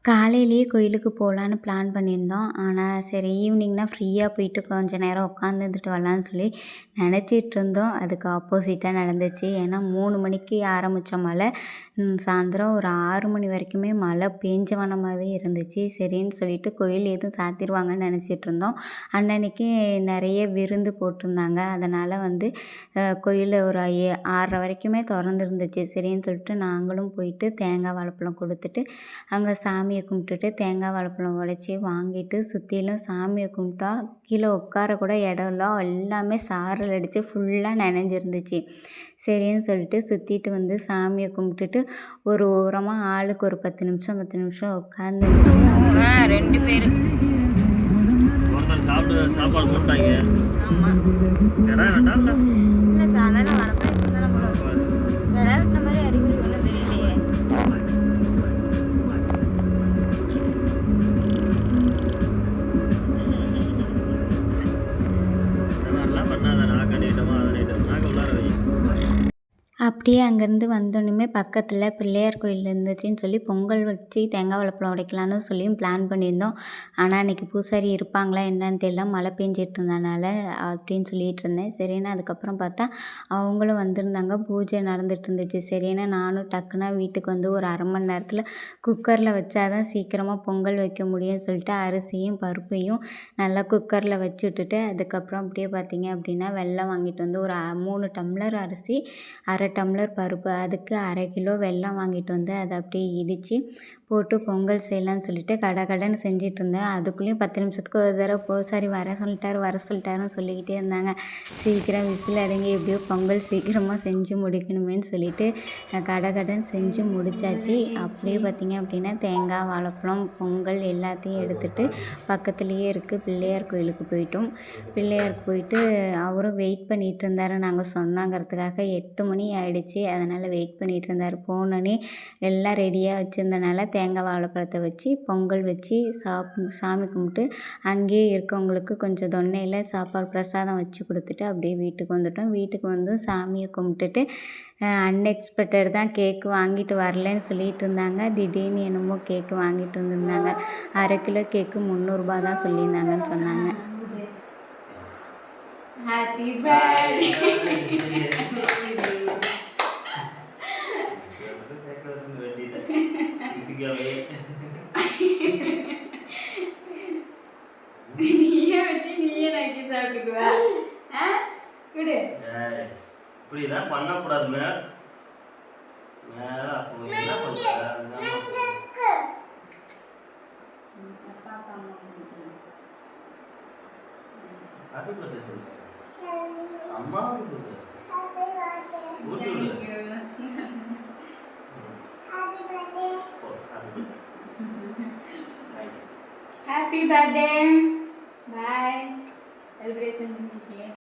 காலையிலேயே கோயிலுக்கு போகலான்னு பிளான் பண்ணியிருந்தோம். ஆனால் சரி ஈவினிங்னா ஃப்ரீயாக போயிட்டு கொஞ்ச நேரம் உட்காந்துருந்துட்டு வரலான்னு சொல்லி நினச்சிட்டு இருந்தோம். அதுக்கு ஆப்போசிட்டாக நடந்துச்சு. ஏன்னா 3 மணிக்கு ஆரம்பித்த மழை சாயந்தரம் ஒரு 6 மணி வரைக்குமே மழை பேஞ்ச வண்ணமாகவே இருந்துச்சு. சரின்னு சொல்லிட்டு கோயில் எதுவும் சாத்திடுவாங்கன்னு நினச்சிட்டு இருந்தோம். அன்னன்னைக்கு நிறைய விருந்து போட்டிருந்தாங்க. அதனால் கோயில் ஒரு 6:30 வரைக்குமே திறந்துருந்துச்சு. சரின்னு சொல்லிட்டு நாங்களும் போயிட்டு தேங்காய் வாழைப்பழம் கொடுத்துட்டு அங்கே சாமியை கும்பிட்டுட்டு தேங்காய் வாழைப்பழம் உடைச்சி வாங்கிட்டு சுற்றிலும் சாமியை கும்பிட்டா கீழே உட்கார கூட இடம் இல்லை. எல்லாமே சாரல் அடித்து ஃபுல்லாக நனைஞ்சிருந்துச்சு. சரின்னு சொல்லிட்டு சுற்றிட்டு சாமியை கும்பிட்டுட்டு ஒரு ஓரமாக ஆளுக்கு ஒரு 10 நிமிஷம் உட்காந்து 2 பேர் சாப்பாடு போட்டாங்க. ஆமாம் இல்லை சாதாரண வடப்பா விளையாட்டுன மாதிரி அறிகுறி ஒன்றும் தெரியலையே. அப்படியே அங்கேருந்து வந்தோடனே பக்கத்தில் பிள்ளையார் கோயில் இருந்துச்சுன்னு சொல்லி பொங்கல் வச்சு தேங்காய் வாழைப்பழம் உடைக்கலான்னு சொல்லியும் பிளான் பண்ணியிருந்தோம். ஆனால் அன்றைக்கி பூசாரி இருப்பாங்களா என்னன்னு தெரியல, மழை பெஞ்சிட்டு இருந்தனால அப்படின்னு சொல்லிகிட்டு இருந்தேன். சரின்னு அதுக்கப்புறம் பார்த்தா அவங்களும் வந்திருந்தாங்க. பூஜை நடந்துகிட்டு இருந்துச்சு. சரின்னு நானும் டக்குனா வீட்டுக்கு ஒரு 1/2 மணி நேரத்தில் குக்கரில் வச்சா தான் சீக்கிரமாக பொங்கல் வைக்க முடியும்னு சொல்லிட்டு அரிசியும் பருப்பையும் நல்லா குக்கரில் வச்சு விட்டுட்டு அதுக்கப்புறம் அப்படியே பார்த்திங்க அப்படின்னா வெல்லம் வாங்கிட்டு ஒரு 3 டம்ளர் அரிசி, 1/2 டம்ளர் பருப்பு, அதுக்கு 1/2 கிலோ வெல்லம் வாங்கிட்டு அதை அப்படியே இடித்து போட்டு பொங்கல் செய்யலான்னு சொல்லிட்டு கடன்னு செஞ்சிட்டு இருந்தேன். அதுக்குள்ளேயும் 10 நிமிஷத்துக்கு ஒரு தடவை பூசாரி வர சொல்லிட்டாருன்னு சொல்லிக்கிட்டே இருந்தாங்க. சீக்கிரம் விசில் அடங்கி எப்படியோ பொங்கல் சீக்கிரமாக செஞ்சு முடிக்கணுமேன்னு சொல்லிட்டு கடன்னு செஞ்சு முடிச்சாச்சு. அப்படியே பார்த்திங்க அப்படின்னா தேங்காய் வாழைப்பழம் பொங்கல் எல்லாத்தையும் எடுத்துகிட்டு பக்கத்துலேயே இருக்குது பிள்ளையார் கோயிலுக்கு போயிட்டோம். பிள்ளையாருக்கு போயிட்டு அவரும் வெயிட் பண்ணிகிட்டு இருந்தார். நாங்கள் சொன்னாங்கிறதுக்காக 8 மணி ஆகிடுச்சு. அதனால் வெயிட் பண்ணிகிட்டு இருந்தார். போனோடனே எல்லாம் ரெடியாக வச்சுருந்தனால தேங்காய் வாழைப்பழத்தை வச்சு பொங்கல் வச்சு சாமி கும்பிட்டு அங்கேயே இருக்கவங்களுக்கு கொஞ்சம் தொன்னையில் சாப்பாடு பிரசாதம் வச்சு கொடுத்துட்டு அப்படியே வீட்டுக்கு வந்துட்டோம். வீட்டுக்கு சாமியை கும்பிட்டுட்டு அன்எக்ஸ்பெக்டட் தான் கேக்கு வாங்கிட்டு வரலன்னு சொல்லிட்டு இருந்தாங்க. திடீர்னு என்னமோ கேக்கு வாங்கிட்டு வந்திருந்தாங்க. 1/2 கிலோ கேக்கு 300 ரூபா தான் சொல்லியிருந்தாங்கன்னு சொன்னாங்க. Happy birthday. நீயே வெட்டி நீயே நக்கி சாப்பிட்டுக்குவா. குடு. இப்படிதான் பண்ணக்கூடாது மேல என்ன பண்ற அம்மா Happy birthday. Bye. Celebration